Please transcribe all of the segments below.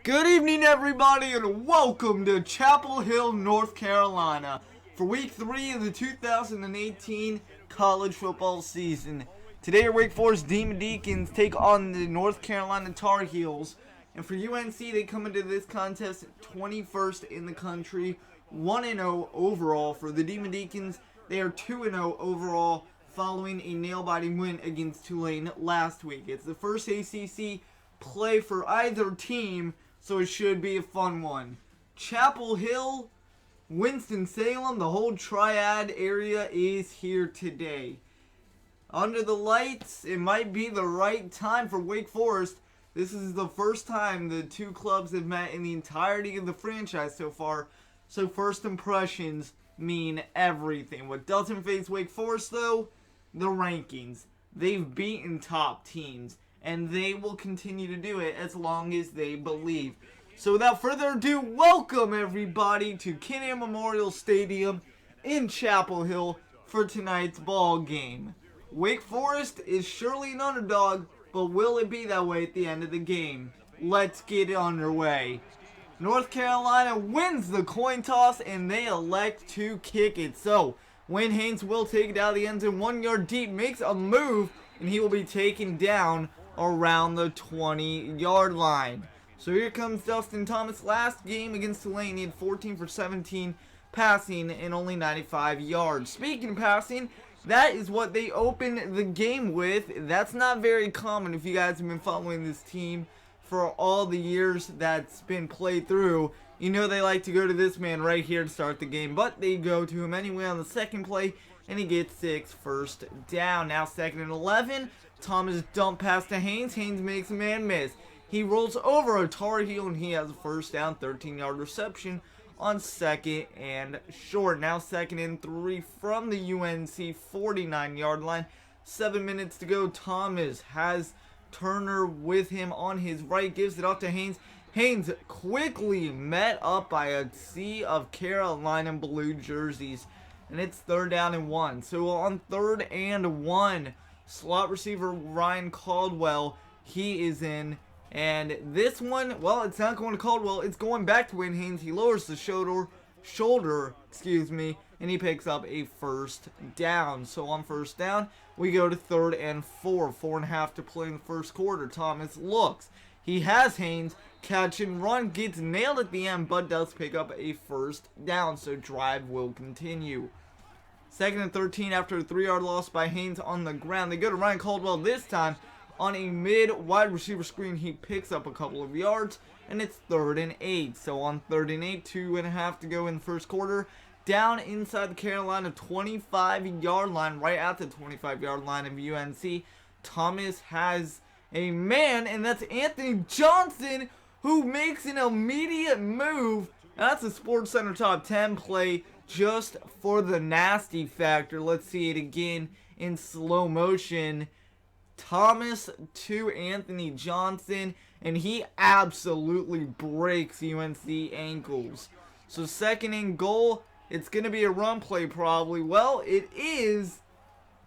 Good evening, everybody, and welcome to Chapel Hill, North Carolina for Week 3 of the 2018 college football season. Today, our Wake Forest Demon Deacons take on the North Carolina Tar Heels, and for UNC, they come into this contest 21st in the country, 1-0 overall. For the Demon Deacons, they are 2-0 overall following a nail-biting win against Tulane last week. It's the first ACC play for either team, so it should be a fun one. Chapel Hill, Winston-Salem, the whole triad area is here today. Under the lights, it might be the right time for Wake Forest. This is the first time the two clubs have met in the entirety of the franchise so far, so first impressions mean everything. What doesn't faze Wake Forest, though? The rankings. They've beaten top teams, and they will continue to do it as long as they believe. So without further ado, welcome everybody to Kenan Memorial Stadium in Chapel Hill for tonight's ball game. Wake Forest is surely an underdog, but will it be that way at the end of the game? Let's get it underway. North Carolina wins the coin toss, and they elect to kick it. So Wayne Haynes will take it out of the end zone 1 yard deep, makes a move, and he will be taken down around the 20-yard line. So here comes Dustin Thomas. Last game against Tulane, he had 14 for 17 passing and only 95 yards. Speaking of passing, that is what they opened the game with. That's not very common if you guys have been following this team for all the years that's been played through. You know they like to go to this man right here to start the game, but they go to him anyway on the second play, and he gets 6 first down. Now 2nd and 11. Thomas dump pass to Haynes. Haynes makes a man miss. He rolls over a Tar Heel, and he has a first down, 13-yard reception on 2nd and short. Now 2nd and 3 from the UNC 49-yard line. 7 minutes to go. Thomas has Turner with him on his right, gives it off to Haynes. Haynes quickly met up by a sea of Carolina blue jerseys, and it's 3rd down and 1. So on 3rd and 1, slot receiver Ryan Caldwell, he is in, and this one, well, it's not going to Caldwell, it's going back to Wayne Haynes. He lowers the shoulder, and he picks up a first down. So on 1st down, we go to 3rd and 4, 4.5 to play in the first quarter. Thomas looks, he has Haynes, catch and run, gets nailed at the end, but does pick up a first down, so drive will continue. 2nd and 13 after a 3-yard loss by Haynes on the ground. They go to Ryan Caldwell this time on a mid-wide receiver screen. He picks up a couple of yards, and it's 3rd and 8. So on 3rd and 8, 2.5 to go in the first quarter. Down inside the Carolina 25-yard line, right at the 25-yard line of UNC. Thomas has a man, and that's Anthony Johnson, who makes an immediate move. That's a SportsCenter Top 10 play just for the nasty factor. Let's see it again in slow motion. Thomas to Anthony Johnson, and he absolutely breaks UNC ankles. So 2nd and goal, it's going to be a run play probably. Well, it is.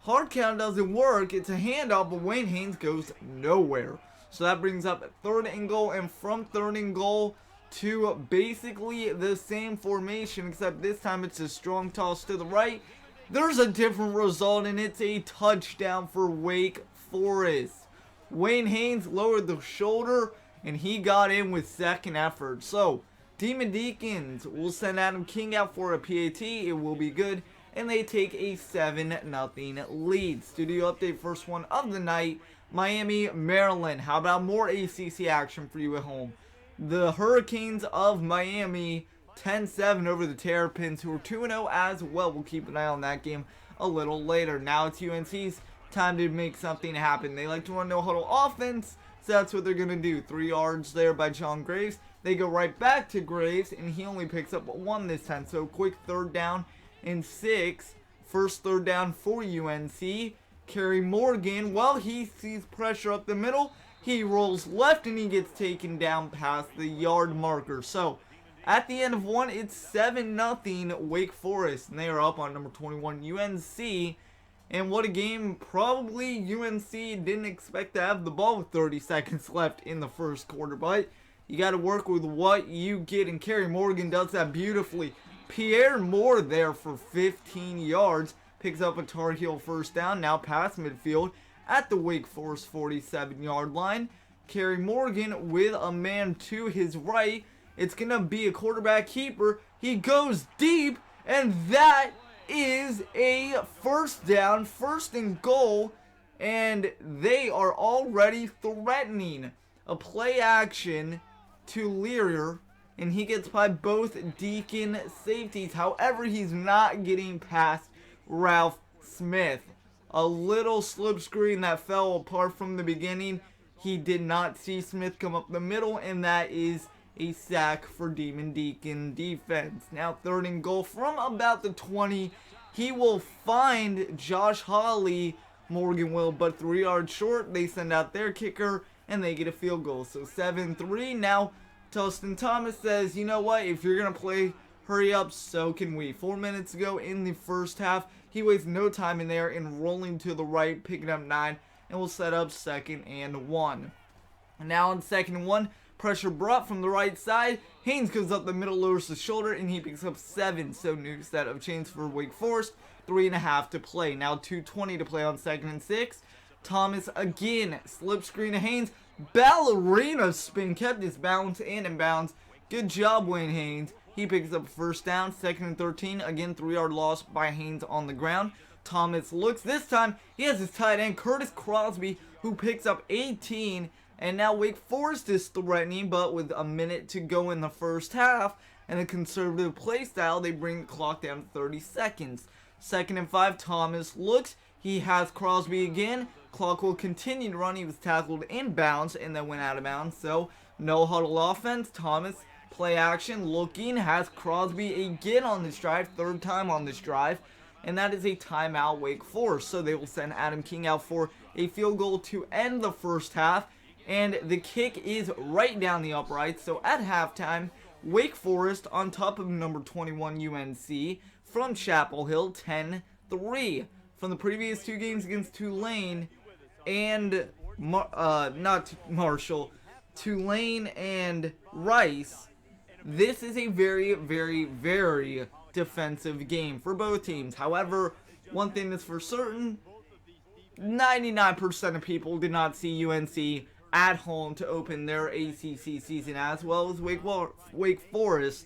Hard count doesn't work. It's a handoff, but Wayne Haynes goes nowhere. So that brings up 3rd and goal, and from 3rd and goal to basically the same formation, except this time it's a strong toss to the right. There's a different result, and it's a touchdown for Wake Forest. Wayne Haynes lowered the shoulder, and he got in with 2nd effort. So Demon Deacons will send Adam King out for a PAT. It will be good, and they take a 7-0 lead. Studio update, first one of the night. Miami, Maryland. How about more ACC action for you at home? The Hurricanes of Miami 10-7 over the Terrapins, who are 2-0 as well. We'll keep an eye on that game a little later. Now it's UNC's time to make something happen. They like to run no huddle offense, so that's what they're going to do. 3 yards there by John Graves. They go right back to Graves, and he only picks up 1 this time. So quick 3rd down and 6. First 3rd down for UNC. Kerry Morgan, well, he sees pressure up the middle. He rolls left, and he gets taken down past the yard marker. So at the end of 1, it's 7-0 Wake Forest, and they are up on number 21 UNC. And what a game. Probably UNC didn't expect to have the ball with 30 seconds left in the first quarter, but You got to work with what you get, and Kerry Morgan does that beautifully. Pierre Moore there for 15 yards. Picks up a Tar Heel first down, now past midfield at the Wake Forest 47-yard line. Kerry Morgan with a man to his right. It's going to be a quarterback keeper. He goes deep, and that is a first down, first and goal, and they are already threatening a play action to Lear, and he gets by both Deacon safeties. However, he's not getting past Ralph Smith. A little slip screen that fell apart from the beginning. He did not see Smith come up the middle, and that is a sack for Demon Deacon defense. Now 3rd and goal from about the 20. He will find Josh Hawley. Morgan will, but 3 yards short. They send out their kicker, and they get a field goal. So 7-3. Now Tustin Thomas says, you know what, if you're going to play hurry up, so can we. 4 minutes ago in the first half, he wastes no time in there and rolling to the right, picking up 9, and will set up 2nd and 1. Now on 2nd and 1, pressure brought from the right side. Haynes goes up the middle, lowers the shoulder, and he picks up 7. So new set of chains for Wake Forest. 3.5 to play. Now 2:20 to play on 2nd and 6. Thomas again, slip screen to Haynes. Ballerina spin, kept his balance and in bounds. Good job, Wayne Haynes. He picks up first down, 2nd and 13. Again, 3-yard loss by Haynes on the ground. Thomas looks. This time, he has his tight end, Curtis Crosby, who picks up 18. And now Wake Forest is threatening, but with a minute to go in the first half and a conservative play style, they bring the clock down to 30 seconds. 2nd and 5, Thomas looks. He has Crosby again. Clock will continue to run. He was tackled in bounds and then went out of bounds. So, no huddle offense. Thomas, play action, looking, has Crosby again on this drive. 3rd time on this drive. And that is a timeout, Wake Forest. So, they will send Adam King out for a field goal to end the first half. And the kick is right down the upright. So, at halftime, Wake Forest on top of number 21 UNC from Chapel Hill, 10-3. From the previous 2 games against Tulane and Tulane and Rice, this is a very, very, very defensive game for both teams. However, one thing is for certain, 99% of people did not see UNC at home to open their ACC season, as well as Wake Forest,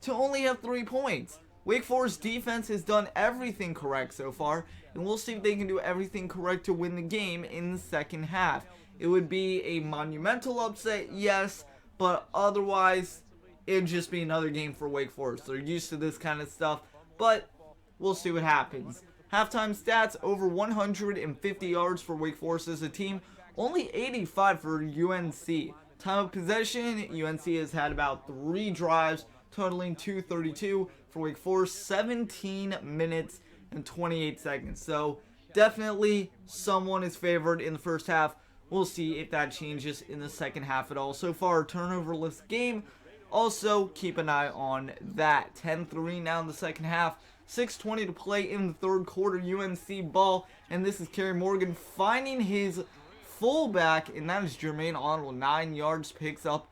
to only have 3 points. Wake Forest defense has done everything correct so far, and we'll see if they can do everything correct to win the game in the second half. It would be a monumental upset, yes, but otherwise, it'd just be another game for Wake Forest. They're used to this kind of stuff, but we'll see what happens. Halftime stats, over 150 yards for Wake Forest as a team, only 85 for UNC. Time of possession, UNC has had about 3 drives, totaling 232 for Wake Forest, 17 minutes and 28 seconds. So definitely someone is favored in the first half. We'll see if that changes in the second half at all. So far, a turnover-less game. Also, keep an eye on that. 10-3 now in the second half. 6:20 to play in the 3rd quarter. UNC ball. And this is Kerry Morgan finding his fullback, and that is Jermaine Arnold. 9 yards, picks up,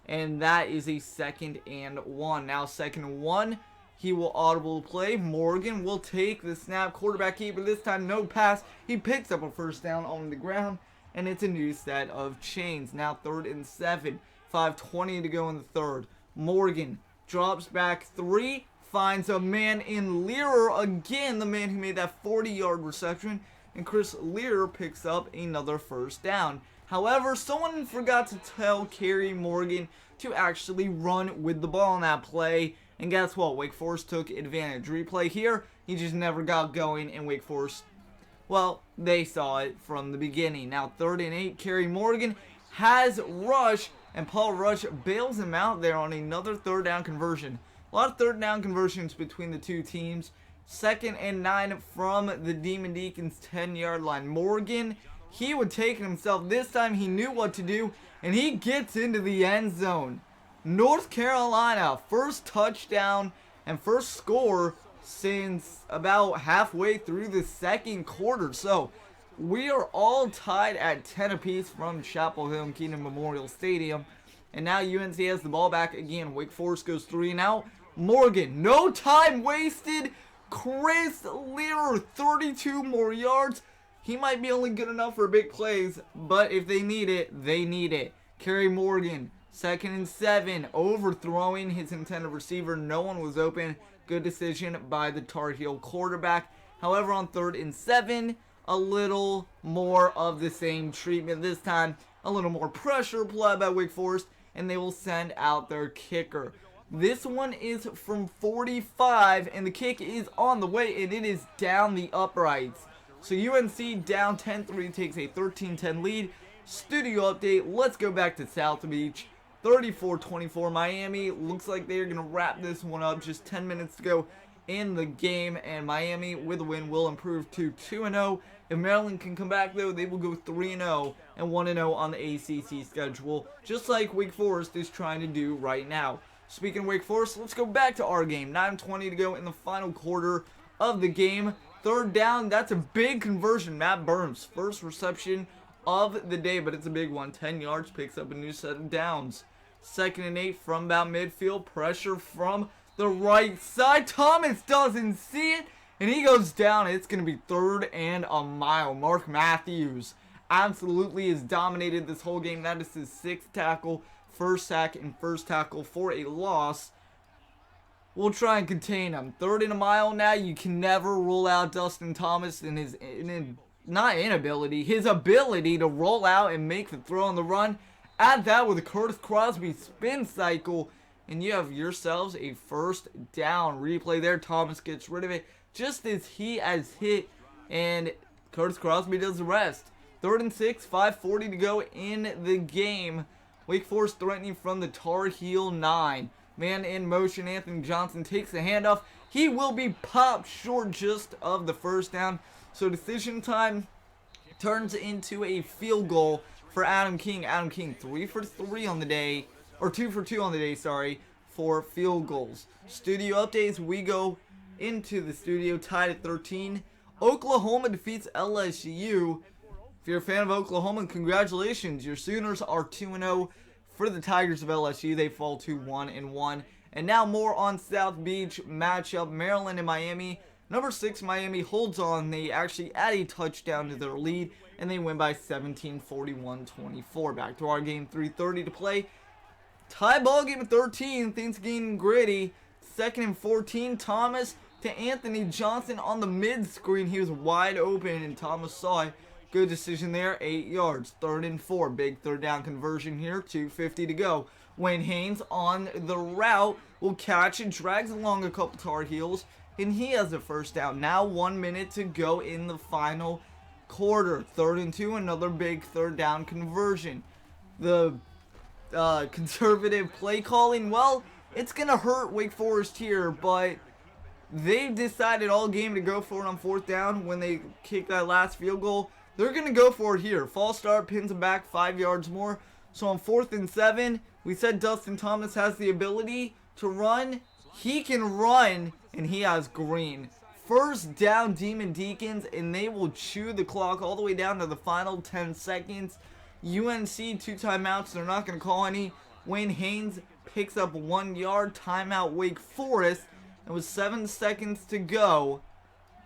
and that is a 2nd and 1. Now 2nd and 1, he will audible play. Morgan will take the snap. Quarterback keeper this time, no pass. He picks up a first down on the ground, and it's a new set of chains. Now 3rd and 7, 5:20 to go in the 3rd. Morgan drops back 3, finds a man in Lear again, the man who made that 40-yard reception, and Chris Lear picks up another first down. However, someone forgot to tell Kerry Morgan to actually run with the ball on that play, and guess what? Wake Forest took advantage. Replay here, he just never got going, and Wake Forest, well, they saw it from the beginning. Now 3rd and 8, Kerry Morgan has Rush, and Paul Rush bails him out there on another 3rd down conversion. A lot of 3rd down conversions between the two teams. 2nd and 9 from the Demon Deacons 10-yard line. Morgan, he would take it himself. This time he knew what to do, and he gets into the end zone. North Carolina, first touchdown and first score since about halfway through the 2nd quarter. So, we are all tied at 10 apiece from Chapel Hill and Kenan Memorial Stadium. And now UNC has the ball back again. Wake Forest goes 3 and out. Morgan, no time wasted. Chris Lear, 32 more yards. He might be only good enough for big plays, but if they need it, they need it. Kerry Morgan, 2nd and 7, overthrowing his intended receiver. No one was open. Good decision by the Tar Heel quarterback. However, on 3rd and 7, a little more of the same treatment. This time, a little more pressure applied by Wake Forest, and they will send out their kicker. This one is from 45, and the kick is on the way, and it is down the uprights. So UNC down 10-3 takes a 13-10 lead. Studio update, let's go back to South Beach. 34-24 Miami. Looks like they're going to wrap this one up. Just 10 minutes to go in the game, and Miami with a win will improve to 2-0. If Maryland can come back, though, they will go 3-0 and 1-0 on the ACC schedule, just like Wake Forest is trying to do right now. Speaking of Wake Forest, let's go back to our game. 9:20 to go in the final quarter of the game. 3rd down, that's a big conversion. Matt Burns, first reception of the day, but it's a big one. 10 yards, picks up a new set of downs. 2nd and 8 from about midfield. Pressure from the right side. Thomas doesn't see it, and he goes down. It's going to be 3rd and a mile. Mark Matthews absolutely has dominated this whole game. That is his 6th tackle, 1st sack, and 1st tackle for a loss. We'll try and contain him. 3rd and a mile now. You can never rule out Dustin Thomas and his his ability to roll out and make the throw on the run. Add that with a Curtis Crosby spin cycle, and you have yourselves a 1st down. Replay there. Thomas gets rid of it just as he has hit, and Curtis Crosby does the rest. 3rd and 6, 5:40 to go in the game. Wake Forest threatening from the Tar Heel 9. Man in motion, Anthony Johnson takes the handoff. He will be popped short just of the 1st down. So decision time turns into a field goal for Adam King. Adam King 3 for 3 on the day, or 2 for 2 on the day, sorry, for field goals. Studio updates, we go into the studio tied at 13. Oklahoma defeats LSU. If you're a fan of Oklahoma, congratulations. Your Sooners are 2-0. For the Tigers of LSU, they fall to 1-1. And now more on South Beach matchup, Maryland and Miami. Number 6 Miami holds on. They actually add a touchdown to their lead, and they win by 17, 41-24. Back to our game, 3:30 to play. Tie ball game at 13. Things getting gritty. 2nd and 14. Thomas to Anthony Johnson on the mid screen. He was wide open, and Thomas saw it. Good decision there, 8 yards. 3rd and 4, big 3rd down conversion here, 2:50 to go. Wayne Haynes on the route will catch it, drags along a couple Tar Heels, and he has a 1st down. Now 1 minute to go in the final quarter. 3rd and 2, another big 3rd down conversion. The conservative play calling, well, it's going to hurt Wake Forest here, but they've decided all game to go for it on 4th down when they kick that last field goal. They're going to go for it here. False start, pins him back 5 yards more. So on 4th and 7, we said Dustin Thomas has the ability to run. He can run, and he has green. 1st down, Demon Deacons, and they will chew the clock all the way down to the final 10 seconds. UNC, 2 timeouts. They're not going to call any. Wayne Haynes picks up 1 yard. Timeout, Wake Forest. And with 7 seconds to go,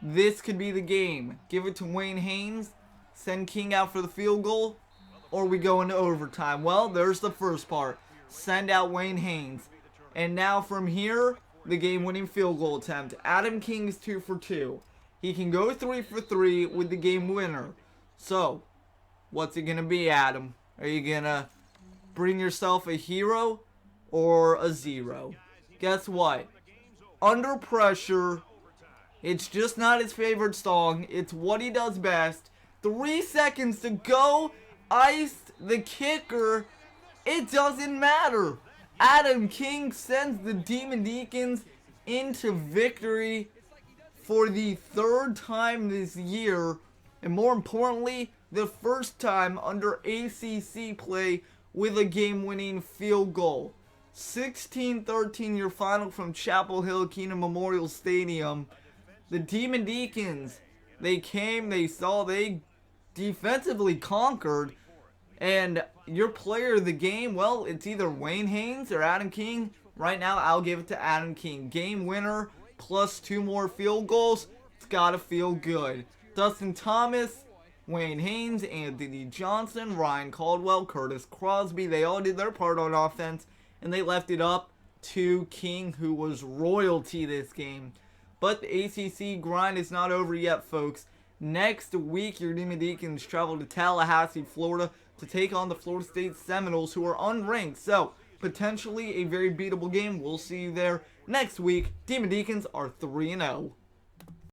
this could be the game. Give it to Wayne Haynes. Send King out for the field goal, or we go into overtime. Well, there's the first part. Send out Wayne Haynes. And now from here, the game-winning field goal attempt. Adam King is 2 for 2. He can go 3 for 3 with the game winner. So, what's it going to be, Adam? Are you going to bring yourself a hero or a 0? Guess what? Under pressure, it's just not his favorite song. It's what he does best. 3 seconds to go. Iced the kicker. It doesn't matter. Adam King sends the Demon Deacons into victory for the 3rd time this year. And more importantly, the 1st time under ACC play with a game-winning field goal. 16-13 your final from Chapel Hill, Kenan Memorial Stadium. The Demon Deacons, they came, they saw, they defensively conquered. And your player of the game, well, it's either Wayne Haynes or Adam King. Right now, I'll give it to Adam King. Game winner plus 2 more field goals. It's got to feel good. Dustin Thomas, Wayne Haynes, Anthony Johnson, Ryan Caldwell, Curtis Crosby, they all did their part on offense, and they left it up to King, who was royalty this game. But the ACC grind is not over yet, folks. Next week, your Demon Deacons travel to Tallahassee, Florida, to take on the Florida State Seminoles, who are unranked. So, potentially a very beatable game. We'll see you there next week. Demon Deacons are 3-0.